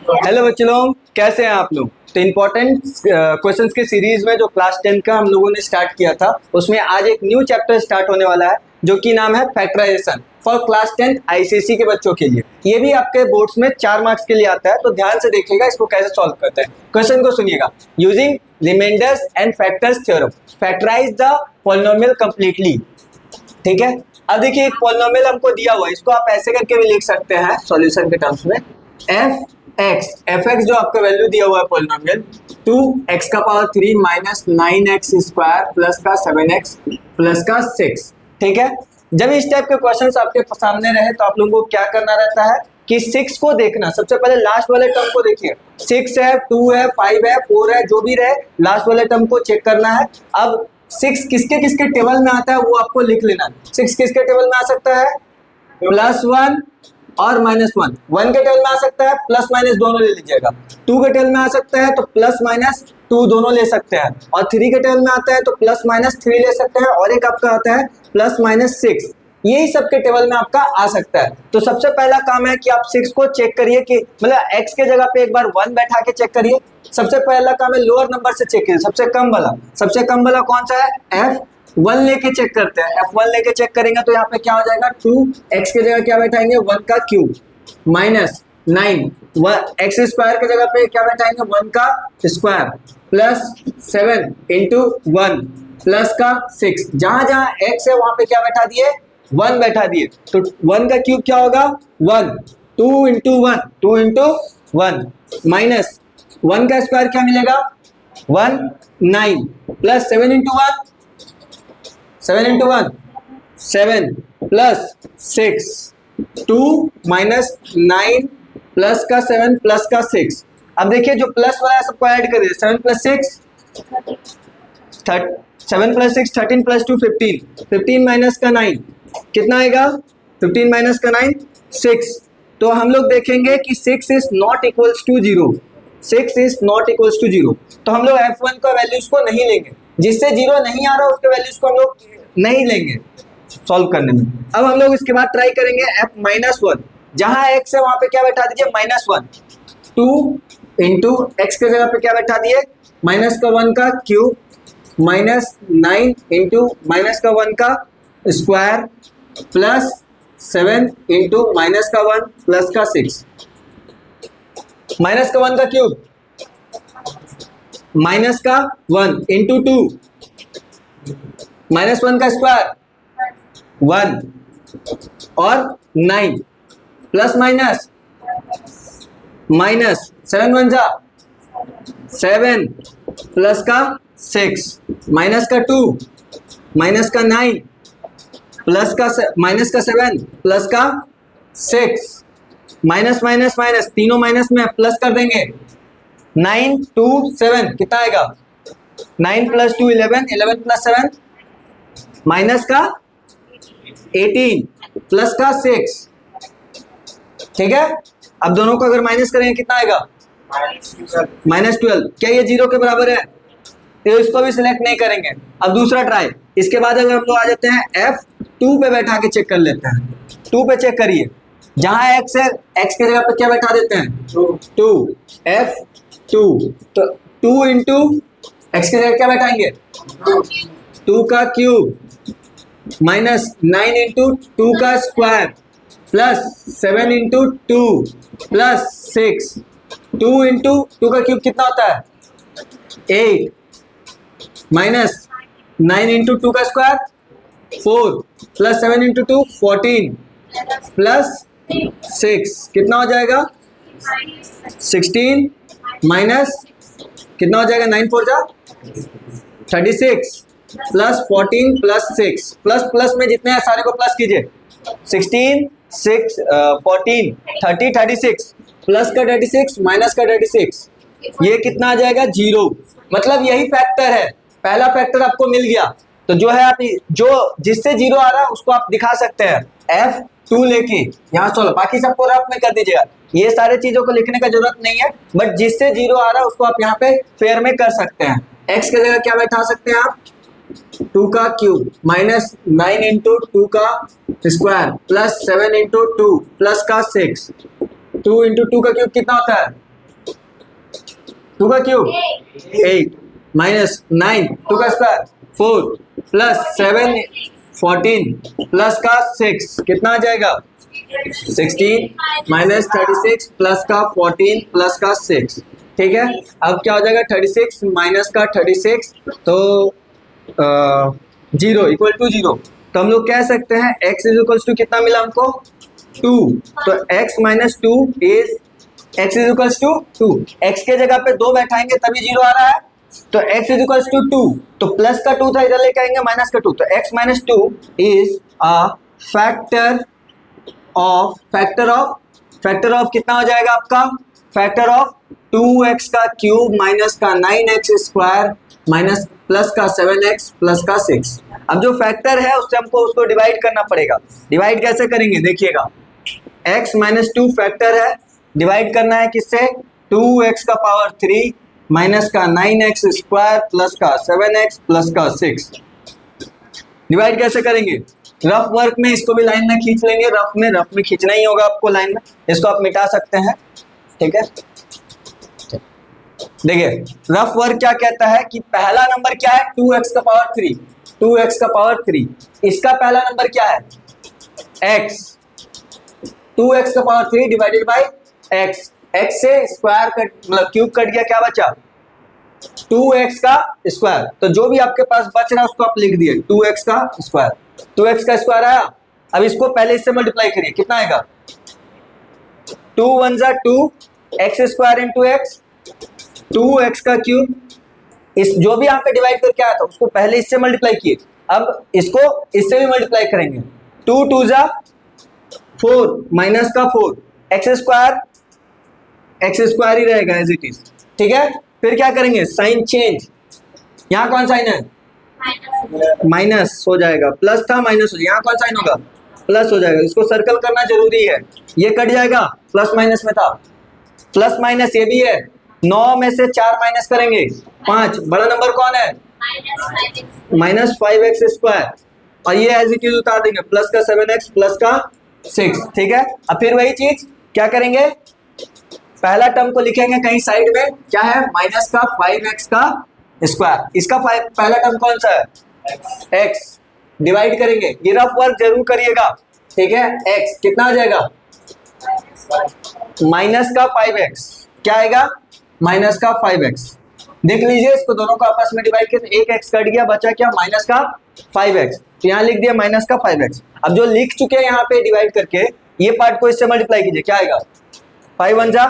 Hello बच्चों लोग, कैसे हैं आप लोग। तो इम्पोर्टेंट क्वेश्चंस के सीरीज में जो क्लास 10 का हम लोगों ने स्टार्ट किया था, उसमें आज एक न्यू चैप्टर स्टार्ट होने वाला है जो कि नाम है फैक्टराइजेशन फॉर क्लास 10 आईसीएसई के बच्चों के लिए। ये भी आपके बोर्ड्स में 4 मार्क्स के लिए आता है, तो ध्यान से देखिएगा इसको कैसे सॉल्व करते हैं। क्वेश्चन को सुनिएगा। Using remainders and factors theorem factorize the polynomial completely. ठीक है, अब देखिए एक पॉलिनोमियल हमको दिया हुआ है, इसको आप ऐसे करके भी लिख सकते हैं सॉल्यूशन के टर्म्स में। एफ एक्स जो आपका वैल्यू दिया हुआ है पॉलिनोमियल 2x का power 3 minus 9x square plus का 7x प्लस का 6। ठीक है, जब इस टाइप के क्वेश्चंस आपके सामने रहे तो आप लोगों को क्या करना रहता है कि 6 को देखना। सबसे पहले लास्ट वाले टर्म को देखिए, 6 है, 2 है, 5 है, 4 है, जो भी रहे लास्ट वाले टर्म को चेक करना है। अब 6 किसके किसके टेबल में आता है वो आपको लिख लेना है। 6 किसके टेबल में आ सकता है, +1 और -1। 1 के टेबल में आ सकता है, प्लस माइनस दोनों ले लीजिएगा। 2 के टेबल में आ सकता है तो प्लस माइनस 2 दोनों ले सकते हैं, और 3 के टेबल में आता है तो प्लस माइनस 3 ले सकते हैं, और एक आपका आता है प्लस माइनस 6। यही सब के टेबल में आपका आ सकता है। तो सबसे पहला काम है कि आप 6 को चेक करिए कि मतलब x के जगह पे एक बार 1 बैठा के चेक करिए। सबसे पहला काम है लोअर नंबर से चेक करिए, सबसे कम वाला कौन सा है, F1 लेके चेक करते हैं। F1 लेके चेक करेंगे तो यहाँ पे क्या हो जाएगा, 2x के जगह क्या बैठाएंगे 1 का क्यूब माइनस 9 x स्क्वायर के जगह पे क्या बैठाएंगे 1 का स्क्वायर प्लस 7 इंटू 1 प्लस का 6। जहां जहां x है वहां पे क्या बैठा दिए 1 बैठा दिए। तो 1 का क्यूब क्या होगा 1, 2 इंटू 1 2 इंटू 1 माइनस 1 का स्क्वायर क्या मिलेगा 1 9 plus 7 into 1 7 into 1 7 plus 6 2 minus 9 plus का 7 प्लस का 6। अब देखिए जो प्लस वाला है सबको ऐड करिए, 7 प्लस 6 7 प्लस 6 13 प्लस 2 15 15 माइनस का 9 कितना आएगा 15 माइनस का 9 6। तो हम लोग देखेंगे कि 6 is not equals to 0, 6 is not equals to 0। तो हम लोग f1 का वैल्यूज को नहीं लेंगे, जिससे 0 नहीं आ रहा उसके वैल्यूज को हम लोग नहीं लेंगे सॉल्व करने में। अब हम लोग इसके बाद ट्राई करेंगे f-1, जहां x है वहां पे क्या बैठा दीजिए -1, 2 इंटू एक्स के जगह पे क्या बैठा दिए माइनस का 1 का क्यूब माइनस 9 इंटू माइनस का 1 का स्क्वायर प्लस 7 इंटू माइनस का 1 प्लस का 6। माइनस का 1 का क्यूब माइनस का 1 इंटू 2 माइनस 1 का स्क्वायर 1 और 9 प्लस माइनस माइनस 7 1 जा 7 प्लस का 6 माइनस का 2 माइनस का 9 प्लस का माइनस का 7 प्लस का 6 माइनस माइनस माइनस तीनों माइनस में प्लस कर देंगे 9 2 7 कितना आएगा 9 प्लस 2 11 11 प्लस 7 माइनस का 18 प्लस का 6। ठीक है, अब दोनों को अगर माइनस करेंगे कितना आएगा -12। क्या ये 0 के बराबर है, तो इसको भी सिलेक्ट नहीं करेंगे। अब दूसरा ट्राई, इसके बाद अगर हम लोग आ जाते हैं F2 पे बैठा के चेक कर लेते हैं। 2 पे चेक करिए, जहां x है x के जगह पे क्या बैठा देते हैं 2 F2। तो 2 इंटू एक्स के जगह क्या बैठाएंगे 2 का क्यूब माइनस 9 इंटू 2 का square plus 7 into 2 plus 6। 2 into 2 का क्यूब कितना होता है 8 माइनस 9 इंटू 2 का स्क्वायर 4 प्लस 7 इंटू 2 14 प्लस 6 कितना हो जाएगा 16 माइनस कितना हो जाएगा 9 4 जा 36 प्लस 14 प्लस 6 प्लस प्लस में जितने हैं सारे को प्लस कीजिए 16 6 14 30 36 प्लस का 36 माइनस का 36 ये कितना आ जाएगा 0। मतलब यही फैक्टर है, पहला फैक्टर आपको मिल गया। तो जो है आप जो जिससे 0 आ रहा है उसको आप दिखा सकते हैं F2 लेके यहाँ चलो, बाकी सबको रफ में कर दीजिएगा। ये सारे चीजों को लिखने का जरूरत नहीं है, बट जिससे 0 आ रहा है उसको आप यहाँ पे फेयर में कर सकते हैं। x के जगह क्या बैठा सकते हैं आप 2 का क्यूब माइनस 9 इंटू 2 का स्क्वायर प्लस 7 इंटू 2 प्लस का 6। 2 इंटू 2 का क्यूब कितना होता है 2 का क्यूब 8 माइनस 9 2 का स्क्वायर 4 प्लस 7 14 प्लस का 6 कितना आ जाएगा 16 माइनस 36 प्लस का 14 प्लस का 6। ठीक है, अब क्या हो जाएगा 36 माइनस का 36 तो 0 इक्वल टू 0। तो हम लोग कह सकते हैं x इज इक्वल्स टू कितना मिला हमको 2। तो x minus 2 is x is equals to 2। x के जगह पे 2 बैठाएंगे तभी 0 आ रहा है, तो x इज इक्वल्स टू 2। तो प्लस का 2 था, इधर लेके आएंगे माइनस का 2, तो x minus 2 is a factor of कितना हो जाएगा आपका फैक्टर ऑफ 2x का क्यूब माइनस का 9x स्क्वायर माइनस प्लस का 7x प्लस का 6। अब जो फैक्टर है उससे हमको उसको डिवाइड करना पड़ेगा। डिवाइड कैसे करेंगे देखिएगा, x माइनस 2 फैक्टर है, डिवाइड करना है किससे 2x का पावर 3 माइनस का 9x स्क्वायर प्लस का 7x प्लस का 6। डिवाइड कैसे करेंगे, रफ वर्क में इसको भी लाइन में खींच लेंगे। रफ में खींचना ही होगा आपको लाइन में, इसको आप मिटा सकते हैं। ठीक है, देखिए रफ वर्क क्या कहता है कि पहला नंबर क्या है 2x का पावर 3, 2x का पावर 3, इसका पहला नंबर क्या है x, 2x का power 3 divided by x, x से स्क्वायर कट मतलब क्यूब कट गया, क्या बचा 2x का स्क्वायर। तो जो भी आपके पास बच रहा है उसको आप लिख दिए 2x का स्क्वायर, 2x का स्क्वायर आया। अब इसको पहले इससे मल्टीप्लाई करिए, कितना आएगा 2 1 जा 2 x square into x, 2x का क्यूब, इस जो भी यहाँ पे डिवाइड करके आया था उसको पहले इससे मल्टीप्लाई किए, अब इसको इससे भी मल्टीप्लाई करेंगे 2 2 जा 4 माइनस का 4 x स्क्वायर ही रहेगा एज इट इज। ठीक है, फिर क्या करेंगे साइन चेंज, यहाँ कौन साइन है माइनस हो जाएगा, प्लस था माइनस हो जाएगा, यहाँ कौन साइन होगा प्लस हो जाएगा। इसको सर्कल करना जरूरी है, ये कट जाएगा प्लस माइनस में था, प्लस माइनस ये भी है, 9 में से 4 माइनस करेंगे 5, बड़ा नंबर कौन है माइनस 5x स्क्वायर, और ये एज इट इज उतार देंगे प्लस का 7x प्लस का 6। ठीक है, अब फिर वही चीज क्या करेंगे, पहला टर्म को लिखेंगे कहीं साइड में, क्या है माइनस का 5x का स्क्वायर, इसका पहला टर्म कौन सा है x, डिवाइड करेंगे, ये रफ वर्क जरूर करिएगा। ठीक है, x कितना आ जाएगा माइनस का 5x, क्या आएगा माइनस का 5x। देख लीजिए इसको दोनों को आपस में डिवाइड किया, एक x कट गया, बचा क्या माइनस का 5x, तो यहाँ लिख दिया माइनस का 5x। अब जो लिख चुके हैं यहाँ पे डिवाइड करके, ये पार्ट को इससे मल्टीप्लाई कीजिए, क्या आएगा 5 1 जा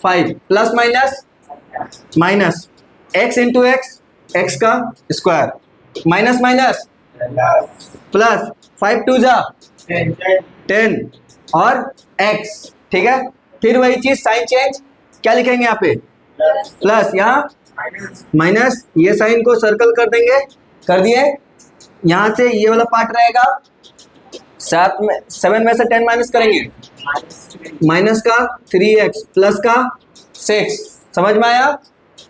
5 plus minus minus x into x, x का स्क्वायर माइनस माइनस प्लस 5 2 जा 10 और x। ठीक है, फिर वही चीज साइन चेंज, क्या लिखेंगे यहाँ पे प्लस, यहाँ माइनस, ये साइन को सर्कल कर देंगे, कर दिए, यहाँ से ये वाला पार्ट रहेगा, 7 में से 10 माइनस करेंगे माइनस का 3x प्लस का 6। समझ में आया।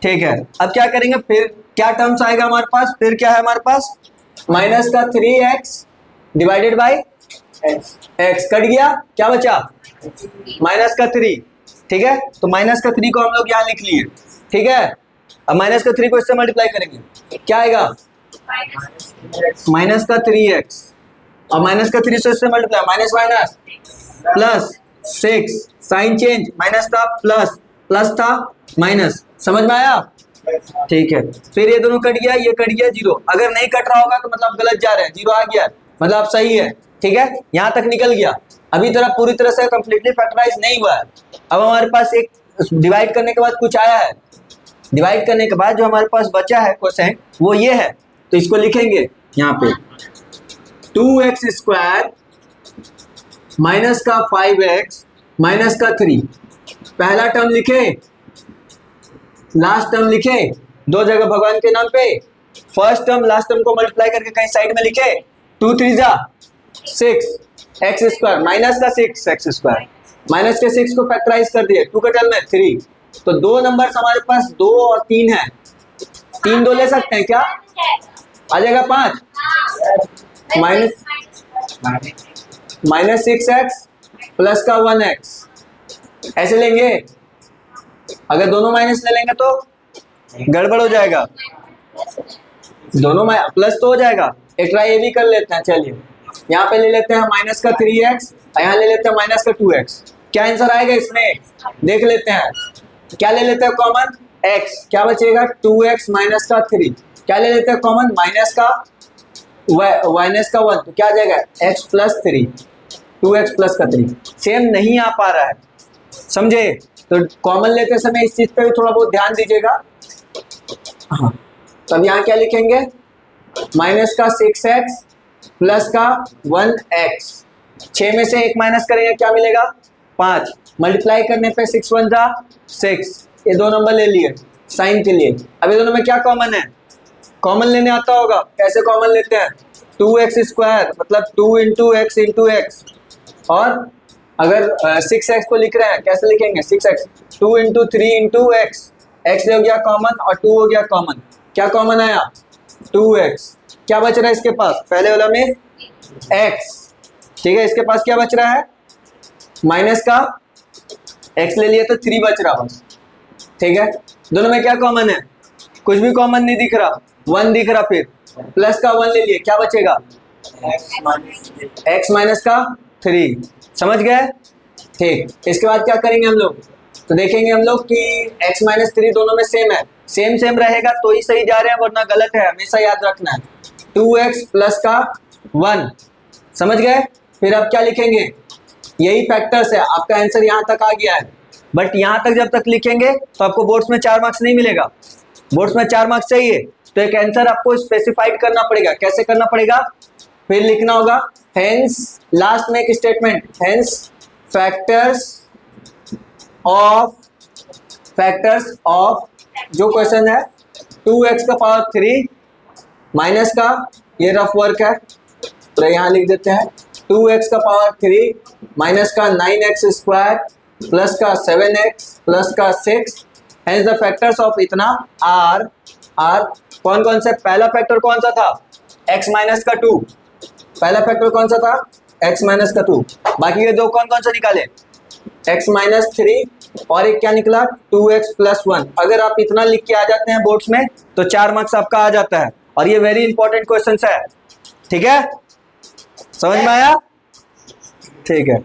ठीक है, अब क्या करेंगे, फिर क्या टर्म्स आएगा हमारे पास, फिर क्या है हमारे पास माइनस का 3x divided by x, cut गया, क्या बचा माइनस का 3। ठीक है, तो माइनस का 3 को हम लोग यहाँ लिख लिए। ठीक है, अब माइनस का 3 को इससे मल्टीप्लाई करेंगे, क्या आएगा माइनस का 3x, और माइनस का 3 से इससे multiply, minus minus plus 6, sign change, minus था प्लस, प्लस था माइनस। समझ में आया। ठीक है, फिर ये दोनों कट गया, ये कट गया 0, अगर नहीं कट रहा होगा तो मतलब गलत जा रहे हैं, 0 आ गया मतलब आप सही है। ठीक है, यहाँ तक निकल गया, अभी तरह पूरी तरह से कंप्लीटली फैक्टराइज नहीं हुआ है। अब हमारे पास एक डिवाइड करने के बाद कुछ आया है, डिवाइड करने के बाद जो हमारे पास बचा है क्वेश्चन वो ये है, तो इसको लिखेंगे यहाँ पे 2x स्क्वायर माइनस का 5x माइनस का 3, पहला टर्म लिखे, लास्ट टर्म लिखे, दो जगह भगवान के नाम पे, फर्स्ट टर्म लास्ट टर्म को मल्टीप्लाई करके कहीं साइड में लिखे, 2 3 जा 6 x स्क्वायर माइनस का 6 x स्क्वायर, माइनस के 6 को फैक्टराइज कर दिए, 2 का टर्म है 3, तो दो नंबर हमारे पास 2 और 3 है, 3 2 ले सकते हैं क्या, आ जाएगा 5 माइनस 6x प्लस का 1x, ऐसे लेंगे अगर दोनों माइनस ले लेंगे तो गड़बड़ हो जाएगा, दोनों प्लस तो हो जाएगा। एक ट्राई ये भी कर लेते हैं, चलिए यहाँ पे ले लेते हैं माइनस का 3x, यहाँ ले लेते हैं माइनस का 2x। क्या आंसर आएगा इसमें, देख लेते हैं। क्या ले लेते हैं कॉमन, x, क्या बचेगा 2x माइनस का 3। क्या ले लेते हैं कॉमन, माइनस का माइनस का 1, तो क्या आ जाएगा x प्लस 3, 2x प्लस का 3। सेम नहीं आ पा रहा है, समझे? तो कॉमन लेते समय इस चीज पे भी थोड़ा बहुत ध्यान दीजिएगा। हाँ, तब यहाँ क्या लिखेंगे, माइनस का 6x प्लस का 1x। 6 में से 1 माइनस करेंगे क्या मिलेगा, 5। मल्टीप्लाई करने पे 6 1 जा 6, ये 2 नंबर ले लिए साइन के लिए। अब ये दोनों में क्या कॉमन है, कॉमन लेने आता होगा, कैसे कॉमन लेते हैं, 2x स्क्वायर मतलब 2 इंटू एक्स इंटू एक्स। और अगर 6x को लिख रहे हैं कैसे लिखेंगे, 6x 2 into 3 into x, x हो गया कॉमन और 2 हो गया कॉमन। क्या कॉमन आया, 2x। क्या बच रहा है इसके पास, पहले वाला में x, ठीक है। इसके पास क्या बच रहा है, माइनस का x ले लिया तो 3 बच रहा बस, ठीक है। दोनों में क्या कॉमन है, कुछ भी कॉमन नहीं दिख रहा, 1 दिख रहा। फिर प्लस का 1 ले लिए, क्या बचेगा x माइनस का 3, समझ गए, ठीक। इसके बाद क्या करेंगे हम लोग, तो देखेंगे हम लोग कि x माइनस 3 दोनों में सेम है, सेम सेम रहेगा तो ही सही जा रहे हैं, वरना गलत है, हमेशा याद रखना है। 2x प्लस का 1, समझ गए। फिर अब क्या लिखेंगे, यही फैक्टर्स है, आपका आंसर यहाँ तक आ गया है। बट यहाँ तक जब तक लिखेंगे तो आपको बोर्ड्स में 4 मार्क्स नहीं मिलेगा, बोर्ड्स में 4 मार्क्स चाहिए, तो एक आंसर आपको स्पेसिफाइड करना पड़ेगा। कैसे करना पड़ेगा, फिर लिखना होगा हेंस, लास्ट में एक स्टेटमेंट, हेंस फैक्टर्स ऑफ जो क्वेश्चन है 2x का पावर 3 माइनस का, ये रफ वर्क है तो यहाँ लिख देते हैं 2x का पावर 3 माइनस का 9x स्क्वायर प्लस का 7x प्लस का 6। हेंस द फैक्टर्स ऑफ इतना आर कौन कौन से, पहला फैक्टर कौन सा था, x माइनस का 2, पहला फैक्टर कौन सा था, x माइनस का 2। बाकी के दो कौन कौन सा निकाले, x माइनस 3 और एक क्या निकला 2x प्लस 1। अगर आप इतना लिख के आ जाते हैं बोर्ड्स में तो 4 मार्क्स आपका आ जाता है, और ये वेरी इंपॉर्टेंट क्वेश्चन है, ठीक है। समझ में आया, ठीक है।